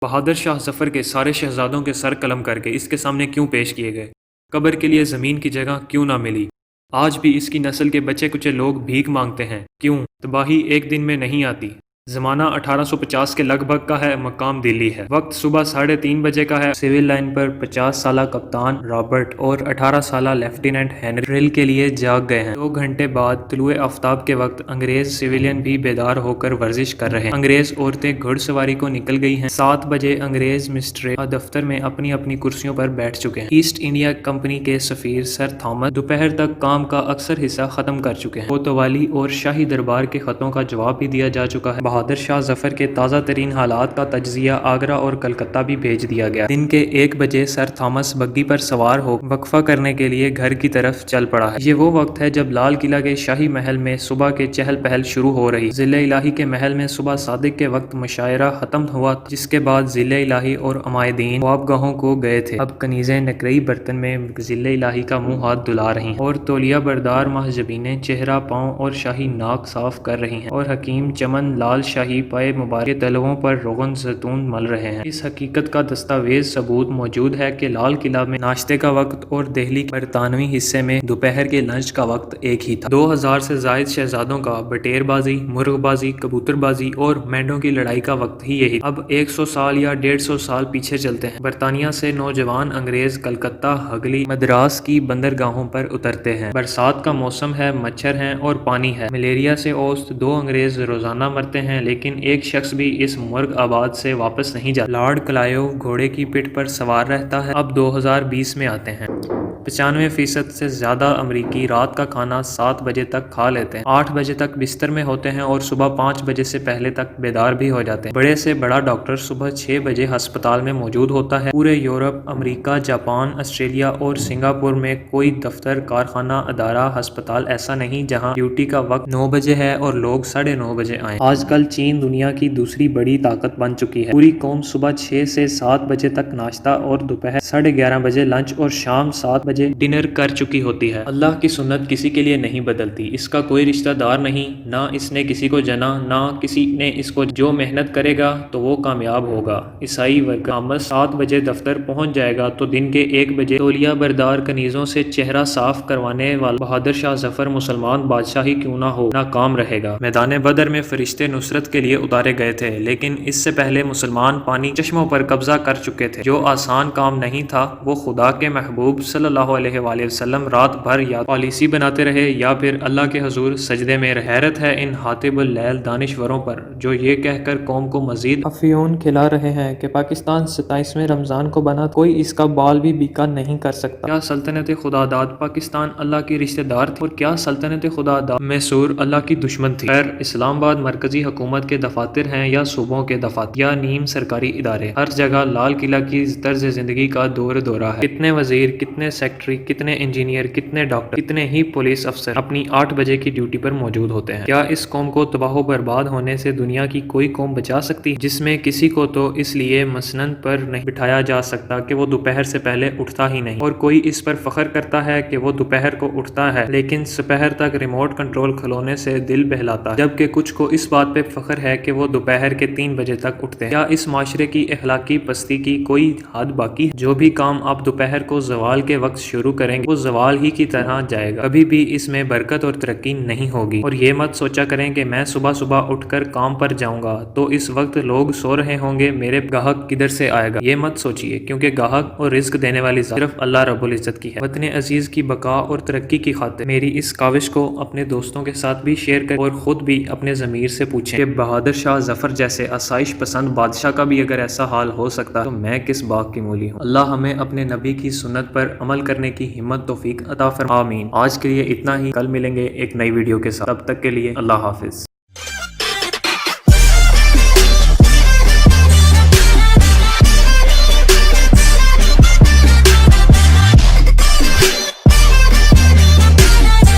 بہادر شاہ ظفر کے سارے شہزادوں کے سر قلم کر کے اس کے سامنے کیوں پیش کیے گئے؟ قبر کے لیے زمین کی جگہ کیوں نہ ملی؟ آج بھی اس کی نسل کے بچے کچے لوگ بھیک مانگتے ہیں، کیوں؟ تباہی ایک دن میں نہیں آتی۔ زمانہ 1850 کے لگ بھگ کا ہے، مقام دلی ہے، وقت صبح 3:30 بجے کا ہے۔ سول لائن پر 50 سالہ کپتان رابرٹ اور 18 سالہ لیفٹیننٹ ہینری ڈرل کے لیے جاگ گئے ہیں۔ 2 گھنٹے بعد طلوع آفتاب کے وقت انگریز سویلین بھی بیدار ہو کر ورزش کر رہے ہیں۔ انگریز عورتیں گھڑ سواری کو نکل گئی ہیں۔ 7 بجے انگریز مسٹری دفتر میں اپنی اپنی کرسیوں پر بیٹھ چکے ہیں۔ ایسٹ انڈیا کمپنی کے سفیر سر تھامس دوپہر تک کام کا اکثر حصہ ختم کر چکے ہیں۔ کوتوالی اور شاہی دربار کے خطوں کا جواب بھی دیا جا چکا ہے۔ بہادر شاہ ظفر کے تازہ ترین حالات کا تجزیہ آگرہ اور کلکتہ بھی بھیج دیا گیا۔ دن کے 1 بجے سر تھامس بگی پر سوار ہو وقفہ کرنے کے لیے گھر کی طرف چل پڑا ہے۔ یہ وہ وقت ہے جب لال قلعہ کے شاہی محل میں صبح کے چہل پہل شروع ہو رہی۔ ضلع الہی کے محل میں صبح صادق کے وقت مشاعرہ ختم ہوا، جس کے بعد ضلع الہی اور عمائدین خوابگاہوں کو گئے تھے۔ اب کنیزیں نقرئی برتن میں ضلع الہی کا منہ ہاتھ دھلا رہی ہیں اور تولیہ بردار محجبینیں چہرہ پاؤں اور شاہی ناک صاف کر رہی ہیں اور حکیم چمن لال شاہی پائے مبارک کے تلووں پر روغن زیتون مل رہے ہیں۔ اس حقیقت کا دستاویز ثبوت موجود ہے کہ لال قلعہ میں ناشتے کا وقت اور دہلی کے برطانوی حصے میں دوپہر کے لنچ کا وقت ایک ہی تھا۔ 2000 سے زائد شہزادوں کا بٹیر بازی، مرغ بازی، کبوتر بازی اور مینڈوں کی لڑائی کا وقت ہی یہی۔ اب 100 سال یا 150 سال پیچھے چلتے ہیں۔ برطانیہ سے نوجوان انگریز کلکتہ، ہگلی، مدراس کی بندرگاہوں پر اترتے ہیں۔ برسات کا موسم ہے، مچھر ہیں اور پانی ہے۔ ملیریا سے اوسط 2 انگریز روزانہ مرتے ہیں، لیکن ایک شخص بھی اس مرگ آباد سے واپس نہیں جاتا۔ لارڈ کلائیو گھوڑے کی پٹھ پر سوار رہتا ہے۔ اب 2020 میں آتے ہیں۔ 95% سے زیادہ امریکی رات کا کھانا 7 بجے تک کھا لیتے ہیں، 8 بجے تک بستر میں ہوتے ہیں اور صبح 5 بجے سے پہلے تک بیدار بھی ہو جاتے ہیں۔ بڑے سے بڑا ڈاکٹر صبح 6 بجے ہسپتال میں موجود ہوتا ہے۔ پورے یورپ، امریکہ، جاپان، آسٹریلیا اور سنگاپور میں کوئی دفتر، کارخانہ، ادارہ، ہسپتال ایسا نہیں جہاں ڈیوٹی کا وقت 9 بجے ہے اور لوگ 9:30 بجے آئیں۔ آج کل چین دنیا کی دوسری بڑی طاقت بن چکی ہے۔ پوری قوم صبح 6 سے 7 بجے تک ناشتہ اور دوپہر 11:30 بجے لنچ اور شام 7 بجے ڈنر کر چکی ہوتی ہے۔ اللہ کی سنت کسی کے لیے نہیں بدلتی، اس کا کوئی رشتہ دار نہیں، نہ اس نے کسی کو جنا، نہ کسی نے اس کو۔ جو محنت کرے گا تو وہ کامیاب ہوگا۔ عیسائی ورکر 7 بجے دفتر پہنچ جائے گا تو دن کے 1 بجے تولیہ بردار کنیزوں سے چہرہ صاف کروانے والا بہادر شاہ ظفر مسلمان بادشاہ ہی کیوں نہ ہو، ناکام رہے گا۔ میدان بدر میں فرشتے نصرت کے لیے اتارے گئے تھے، لیکن اس سے پہلے مسلمان پانی چشموں پر قبضہ کر چکے تھے۔ جو آسان کام نہیں تھا وہ خدا کے محبوب صلی اللہ علیہ وآلہ وسلم رات بھر یا پالیسی بناتے رہے یا پھر اللہ کے حضور سجدے میں رہے۔ حیرت ہے ان حاطب اللیل دانشوروں پر جو یہ کہہ کر قوم کو مزید افیون کھلا رہے ہیں کہ پاکستان 27ویں رمضان کو بنا، کوئی اس کا بال بھی بیکا نہیں کر سکتا۔ کیا سلطنت خدا داد پاکستان اللہ کی رشتہ دار تھی اور کیا سلطنت خدا داد میسور اللہ کی دشمن تھی؟ خیر، اسلام آباد مرکزی حکومت کے دفاتر ہیں یا صوبوں کے دفاتر یا نیم سرکاری ادارے، ہر جگہ لال قلعہ کی طرز زندگی کا دورہ ہے۔ کتنے وزیر، کتنے سیکٹری، کتنے انجینئر، کتنے ڈاکٹر، کتنے ہی پولیس افسر اپنی 8 بجے کی ڈیوٹی پر موجود ہوتے ہیں۔ کیا اس قوم کو تباہ و برباد ہونے سے دنیا کی کوئی قوم بچا سکتی ہے؟ جس میں کسی کو تو اس لیے مسند پر نہیں بٹھایا جا سکتا کہ وہ دوپہر سے پہلے اٹھتا ہی نہیں، اور کوئی اس پر فخر کرتا ہے کہ وہ دوپہر کو اٹھتا ہے لیکن سپہر تک ریموٹ کنٹرول کھلونے سے دل بہلاتا ہے، جبکہ کچھ کو اس بات پہ فخر ہے کہ وہ دوپہر کے 3 بجے تک اٹھتے ہیں۔ کیا اس معاشرے کی اخلاقی پستی کی کوئی حد باقی ہے؟ جو بھی کام آپ دوپہر کو زوال کے وقت شروع کریں گے وہ زوال ہی کی طرح جائے گا، کبھی بھی اس میں برکت اور ترقی نہیں ہوگی۔ اور یہ مت سوچا کریں کہ میں صبح اٹھ کر کام پر جاؤں گا تو اس وقت لوگ سو رہے ہوں گے، میرے گاہک کدھر سے آئے گا؟ یہ مت سوچیے، کیونکہ گاہک اور رزق دینے والی ذات صرف اللہ رب العزت کی ہے۔ وطن عزیز کی بقا اور ترقی کی خاطر میری اس کاوش کو اپنے دوستوں کے ساتھ بھی شیئر کریں اور خود بھی اپنے ضمیر سے پوچھیں کہ بہادر شاہ ظفر جیسے آسائش پسند بادشاہ کا بھی اگر ایسا حال ہو سکتا تو میں کس باغ کی مولی ہوں۔ اللہ ہمیں اپنے نبی کی سنت پر عمل کرنے کی ہمت توفیق عطا فرمائے، آمین۔ آج کے لیے اتنا ہی، کل ملیں گے ایک نئی ویڈیو کے ساتھ، تب تک کے لیے اللہ حافظ۔